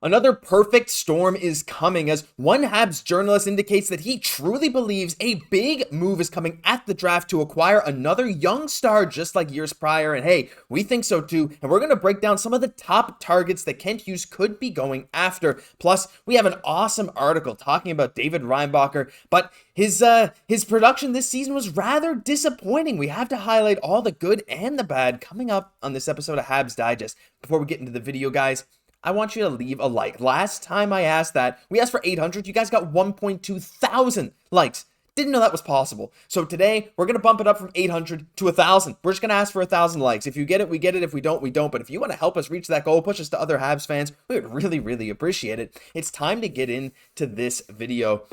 Another perfect storm is coming as one Habs journalist indicates that he truly believes a big move is coming at the draft to acquire another young star just like years prior. And hey, we think so too. And we're going to break down some of the top targets that Kent Hughes could be going after. Plus, we have an awesome article talking about David Reinbacher, but his production this season was rather disappointing. We have to highlight all the good and the bad coming up on this episode of Habs Digest. Before we get into the video, guys, I want you to leave a like. Last time I asked that, we asked for 800. You guys got 1.2 thousand likes. Didn't know that was possible. So today, we're going to bump it up from 800 to 1,000. We're just going to ask for 1,000 likes. If you get it, we get it. If we don't, we don't. But if you want to help us reach that goal, push us to other Habs fans, we would really, really appreciate it. It's time to get into this video.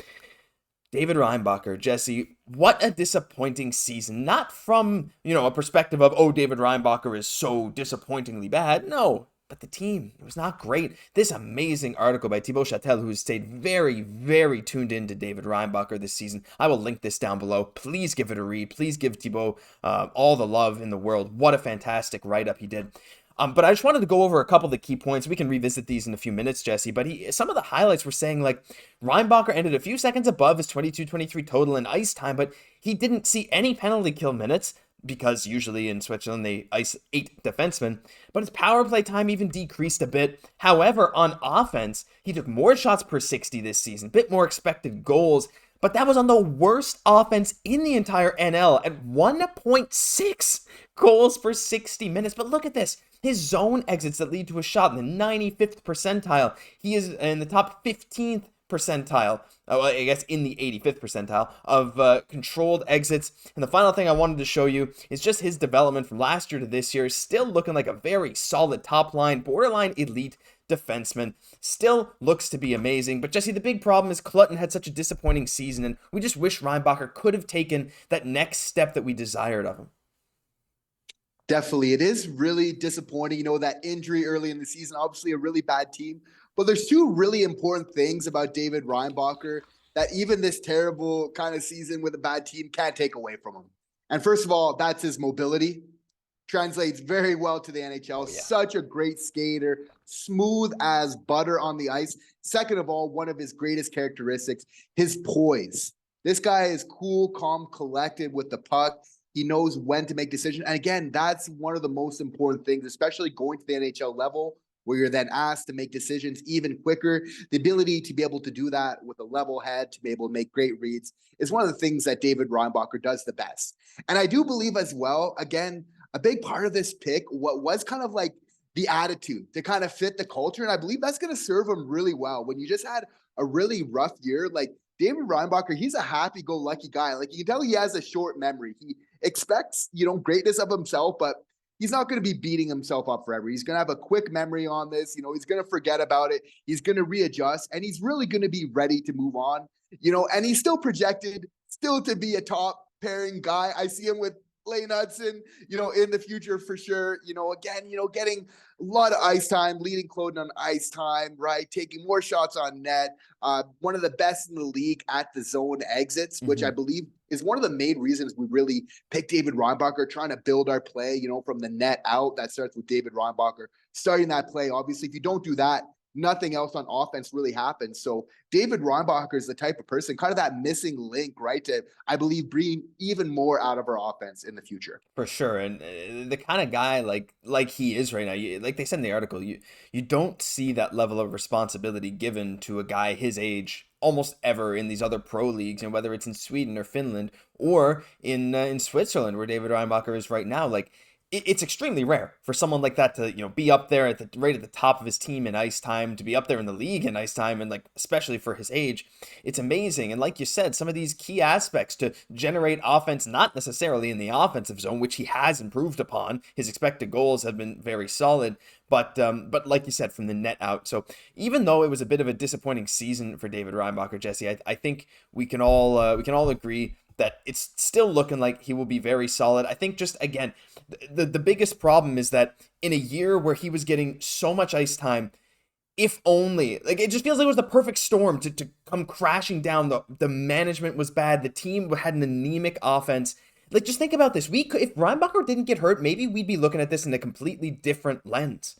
David Reinbacher, Jesse, what a disappointing season. Not from, a perspective of, oh, David Reinbacher is so disappointingly bad. No. But the team, it was not great. This amazing article by Thibaut Châtel, who has stayed very, very tuned in to David Reinbacher this season. I will link this down below. Please give it a read. Please give Thibaut all the love in the world. What a fantastic write-up he did. But I just wanted to go over a couple of the key points. We can revisit these in a few minutes, Jesse. But some of the highlights were saying, like, Reinbacher ended a few seconds above his 22-23 total in ice time, but he didn't see any penalty kill minutes, because usually in Switzerland they ice 8 defensemen, but his power play time even decreased a bit. However, on offense, he took more shots per 60 this season, a bit more expected goals, but that was on the worst offense in the entire NL at 1.6 goals per 60 minutes. But look at this. His zone exits that lead to a shot in the 95th percentile. He is in the top 15th percentile, I guess in the 85th percentile of controlled exits. And the final thing I wanted to show you is just his development from last year to this year. Still looking like a very solid top line, borderline elite defenseman. Still looks to be amazing. But Jesse, the big problem is Clutton had such a disappointing season, and we just wish Reinbacher could have taken that next step that we desired of him. Definitely. It is really disappointing, that injury early in the season, obviously a really bad team. But there's two really important things about David Reinbacher that even this terrible kind of season with a bad team can't take away from him. And first of all, that's his mobility. Translates very well to the NHL. Oh, yeah. Such a great skater, smooth as butter on the ice. Second of all, one of his greatest characteristics, his poise. This guy is cool, calm, collected with the puck. He knows when to make decisions. And again, that's one of the most important things, especially going to the NHL level, where you're then asked to make decisions even quicker. The ability to be able to do that with a level head, to be able to make great reads, is one of the things that David Reinbacher does the best. And I do believe as well, again, a big part of this pick, what was kind of like the attitude to kind of fit the culture. And I believe that's going to serve him really well. When you just had a really rough year, like David Reinbacher, he's a happy-go-lucky guy. Like, you can tell he has a short memory. He expects, greatness of himself, but he's not going to be beating himself up forever. He's going to have a quick memory on this. He's going to forget about it. He's going to readjust, and he's really going to be ready to move on. And he's still projected still to be a top pairing guy. I see him with Lane Hudson, in the future for sure. Again, getting a lot of ice time, leading Cloden on ice time, right? Taking more shots on net. One of the best in the league at the zone exits, which I believe is one of the main reasons we really picked David Reinbacher, trying to build our play, from the net out. That starts with David Reinbacher starting that play. Obviously, if you don't do that, nothing else on offense really happens. So David Reinbacher is the type of person, kind of that missing link, right, to, I believe, bring even more out of our offense in the future. For sure. And the kind of guy like he is right now, like they said in the article, you don't see that level of responsibility given to a guy his age almost ever in these other pro leagues, and whether it's in Sweden or Finland or in Switzerland, where David Reinbacher is right now. Like, it's extremely rare for someone like that to, be up there right at the top of his team in ice time, to be up there in the league in ice time, and like, especially for his age, it's amazing. And like you said, some of these key aspects to generate offense, not necessarily in the offensive zone, which he has improved upon. His expected goals have been very solid, but like you said, from the net out. So even though it was a bit of a disappointing season for David Reinbacher, Jesse, I think we can all agree that it's still looking like he will be very solid. I think just, again, the biggest problem is that in a year where he was getting so much ice time, if only, like, it just feels like it was the perfect storm to come crashing down. The management was bad. The team had an anemic offense. Like, just think about this. If Reinbacher didn't get hurt, maybe we'd be looking at this in a completely different lens.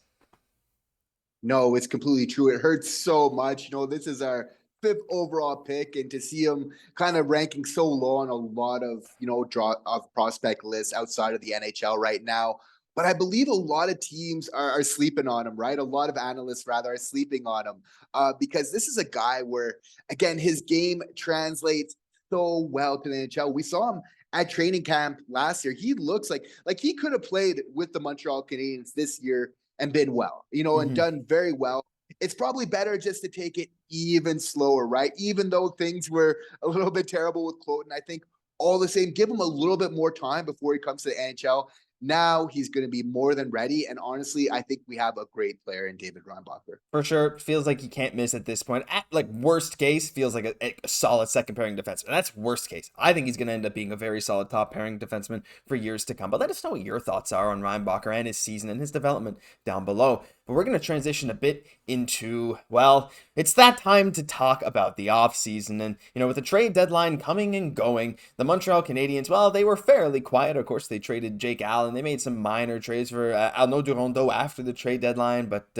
No, it's completely true. It hurts so much. This is our fifth overall pick, and to see him kind of ranking so low on a lot of, draw of prospect lists outside of the NHL right now. But I believe a lot of teams are sleeping on him, right? A lot of analysts, rather, are sleeping on him because this is a guy where, again, his game translates so well to the NHL. We saw him at training camp last year. He looks like he could have played with the Montreal Canadiens this year and been well, and done very well. It's probably better just to take it even slower, right? Even though things were a little bit terrible with Cloten, I think all the same, give him a little bit more time before he comes to the NHL. Now he's going to be more than ready. And honestly, I think we have a great player in David Reinbacher. For sure. Feels like you can't miss at this point. At, worst case, feels like a solid second pairing defenseman. That's worst case. I think he's going to end up being a very solid top pairing defenseman for years to come. But let us know what your thoughts are on Reinbacher and his season and his development down below. But we're going to transition a bit into, well, it's that time to talk about the offseason. And, with the trade deadline coming and going, the Montreal Canadiens, well, they were fairly quiet. Of course, they traded Jake Allen. They made some minor trades for Arnaud Durondeau after the trade deadline, but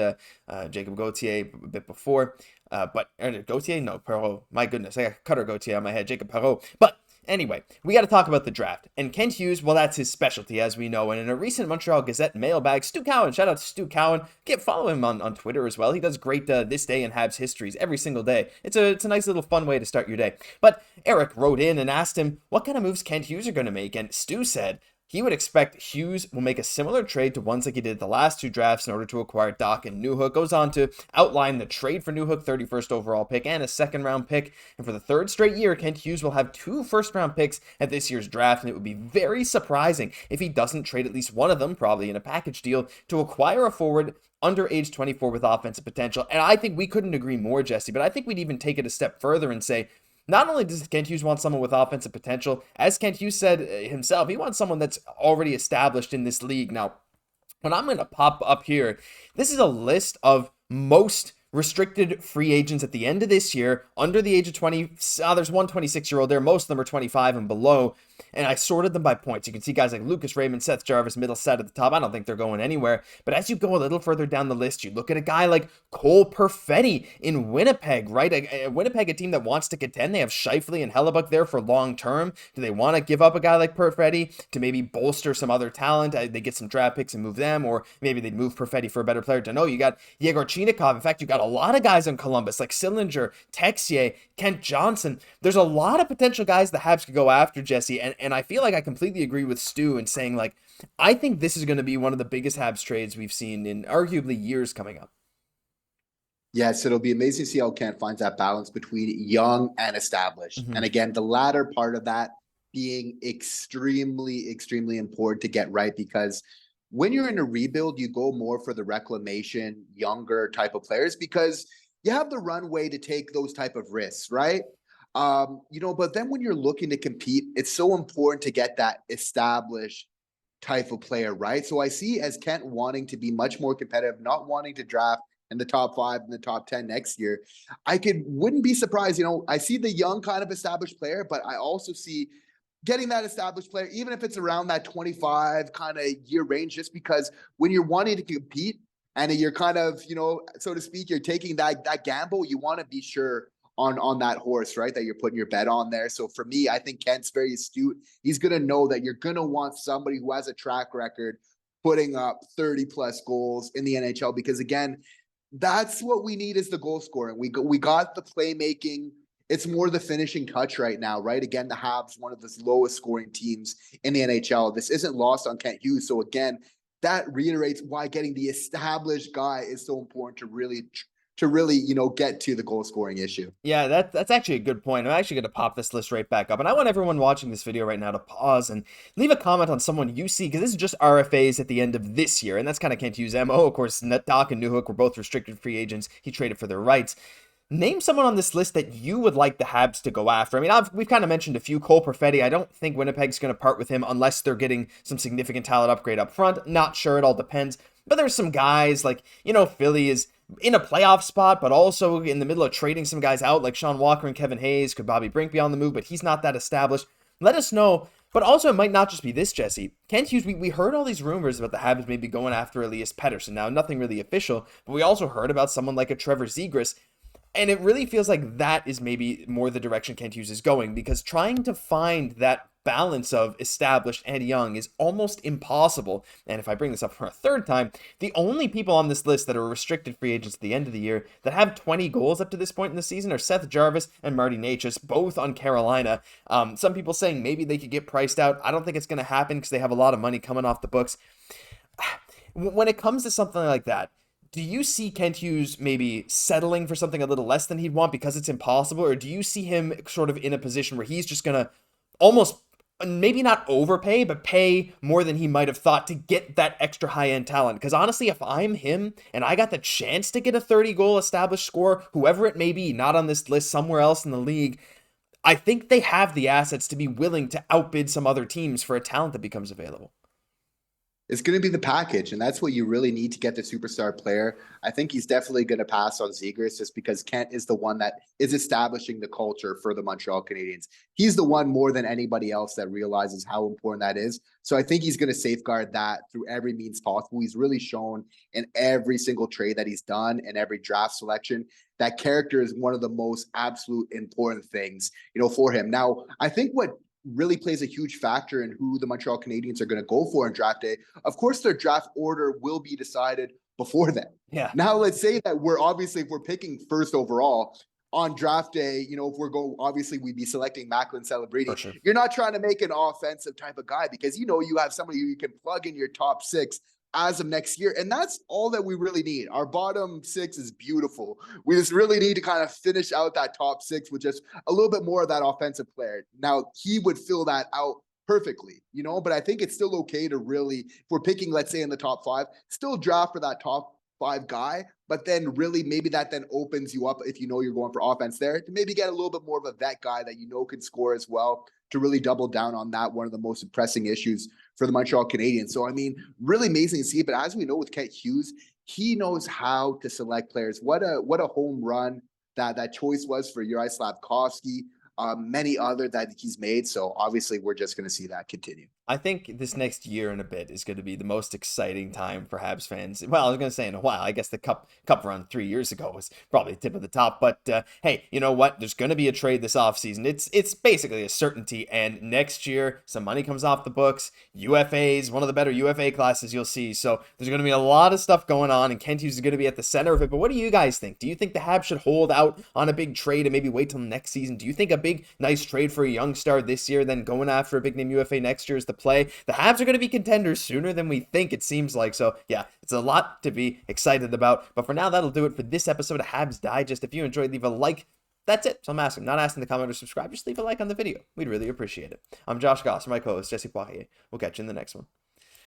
Jacob Gauthier a bit before. Gauthier? No, Perreault. My goodness, I got Cutter Gauthier on my head. Jacob Perreault. But anyway, we got to talk about the draft. And Kent Hughes, well, that's his specialty, as we know. And in a recent Montreal Gazette mailbag, Stu Cowan, shout out to Stu Cowan. Follow him on Twitter as well. He does great This Day in Habs histories every single day. It's a nice little fun way to start your day. But Eric wrote in and asked him what kind of moves Kent Hughes are going to make. And Stu said he would expect Hughes will make a similar trade to ones like he did the last two drafts in order to acquire Dach and Newhook. Goes on to outline the trade for Newhook, 31st overall pick, and a second-round pick. And for the third straight year, Kent Hughes will have 2 first-round picks at this year's draft, and it would be very surprising if he doesn't trade at least one of them, probably in a package deal, to acquire a forward under age 24 with offensive potential. And I think we couldn't agree more, Jesse, but I think we'd even take it a step further and say, not only does Kent Hughes want someone with offensive potential, as Kent Hughes said himself, he wants someone that's already established in this league. Now, when I'm going to pop up here, this is a list of most restricted free agents at the end of this year under the age of 20. There's one 26-year-old there. Most of them are 25 and below. And I sorted them by points. You can see guys like Lucas Raymond, Seth Jarvis, Middlestat at the top. I don't think they're going anywhere. But as you go a little further down the list, you look at a guy like Cole Perfetti in Winnipeg, right? Winnipeg, a team that wants to contend. They have Scheifele and Hellebuck there for long term. Do they want to give up a guy like Perfetti to maybe bolster some other talent? They get some draft picks and move them, or maybe they'd move Perfetti for a better player. To know, you got Yegor Chinakhov. In fact, you got a lot of guys in Columbus like Sillinger, Texier, Kent Johnson. There's a lot of potential guys the Habs could go after, Jesse, and I feel like I completely agree with Stu in saying, I think this is going to be one of the biggest Habs trades we've seen in arguably years coming up. Yes, it'll be amazing to see how Kent finds that balance between young and established. And again, the latter part of that being extremely, extremely important to get right, because when you're in a rebuild, you go more for the reclamation, younger type of players, because you have the runway to take those type of risks, right? But then when you're looking to compete, it's so important to get that established type of player, right? So I see as Kent wanting to be much more competitive, not wanting to draft in the top 5 and the top 10 next year. Wouldn't be surprised. I see the young kind of established player, but I also see getting that established player, even if it's around that 25 kind of year range, just because when you're wanting to compete and you're kind of, so to speak, you're taking that gamble, you want to be sure on that horse, right, that you're putting your bet on there. So for me, I think Kent's very astute. He's going to know that you're going to want somebody who has a track record putting up 30 plus goals in the NHL, because again, that's what we need, is the goal scoring. We got the playmaking. It's more the finishing touch right now, right? Again, the Habs, one of the lowest scoring teams in the NHL. This isn't lost on Kent Hughes. So again, that reiterates why getting the established guy is so important to really, get to the goal scoring issue. Yeah, that's actually a good point. I'm actually going to pop this list right back up. And I want everyone watching this video right now to pause and leave a comment on someone you see, because this is just RFAs at the end of this year. And that's kind of Kent Hughes' MO. Of course, Dach and Newhook were both restricted free agents. He traded for their rights. Name someone on this list that you would like the Habs to go after. I mean, we've kind of mentioned a few. Cole Perfetti, I don't think Winnipeg's going to part with him unless they're getting some significant talent upgrade up front. Not sure, it all depends. But there's some guys like, Philly is in a playoff spot, but also in the middle of trading some guys out like Sean Walker and Kevin Hayes. Could Bobby Brink be on the move? But he's not that established. Let us know But also, it might not just be this, Jesse. Kent Hughes, we heard all these rumors about the Habs maybe going after Elias Pettersson. Now, nothing really official, but we also heard about someone like a Trevor Zegras. And it really feels like that is maybe more the direction Kent Hughes is going, because trying to find that balance of established and young is almost impossible. And if I bring this up for a third time, the only people on this list that are restricted free agents at the end of the year that have 20 goals up to this point in the season are Seth Jarvis and Marty Necas, both on Carolina. Some people saying maybe they could get priced out. I don't think it's going to happen because they have a lot of money coming off the books. When it comes to something like that, do you see Kent Hughes maybe settling for something a little less than he'd want because it's impossible? Or do you see him sort of in a position where he's just going to almost, maybe not overpay, but pay more than he might have thought to get that extra high-end talent? Because honestly, if I'm him and I got the chance to get a 30-goal established scorer, whoever it may be, not on this list, somewhere else in the league, I think they have the assets to be willing to outbid some other teams for a talent that becomes available. It's going to be the package, and that's what you really need to get the superstar player. I think he's definitely going to pass on Zegras just because Kent is the one that is establishing the culture for the Montreal Canadiens. He's the one more than anybody else that realizes how important that is. So I think he's going to safeguard that through every means possible. He's really shown in every single trade that he's done and every draft selection that character is one of the most absolute important things, for him. Now, I think what really plays a huge factor in who the Montreal Canadiens are going to go for in draft day. Of course, their draft order will be decided before then. Yeah. Now, let's say that if we're picking first overall on draft day, if we're going, obviously we'd be selecting Macklin Celebrity. Sure. You're not trying to make an offensive type of guy because, you have somebody who you can plug in your top six as of next year. And that's all that we really need. Our bottom six is beautiful. We just really need to kind of finish out that top six with just a little bit more of that offensive player. Now, he would fill that out perfectly, but I think it's still okay to really, if we're picking, let's say in the top five, still draft for that top five guy, but then really maybe that then opens you up if you're going for offense there to maybe get a little bit more of a vet guy that can score as well, to really double down on that, one of the most pressing issues for the Montreal Canadiens. So, really amazing to see. But as we know with Kent Hughes, he knows how to select players. What a home run that choice was for Juraj Slafkovsky, many other that he's made. So obviously we're just going to see that continue. I think this next year and a bit is going to be the most exciting time for Habs fans. Well, I was going to say in a while. I guess the cup run 3 years ago was probably tip of the top. But hey, you know what? There's going to be a trade this offseason. It's basically a certainty. And next year, some money comes off the books. UFAs, one of the better UFA classes you'll see. So there's going to be a lot of stuff going on, and Kent Hughes is going to be at the center of it. But what do you guys think? Do you think the Habs should hold out on a big trade and maybe wait till next season? Do you think a big, nice trade for a young star this year, then going after a big name UFA next year is the play? The Habs are going to be contenders sooner than we think, it seems like. So yeah, it's a lot to be excited about. But for now, that'll do it for this episode of Habs Digest. If you enjoyed, leave a like. That's it. So I'm not asking to comment or subscribe. Just leave a like on the video. We'd really appreciate it. I'm Josh Gosse, my co-host Jesse Poirier. We'll catch you in the next one.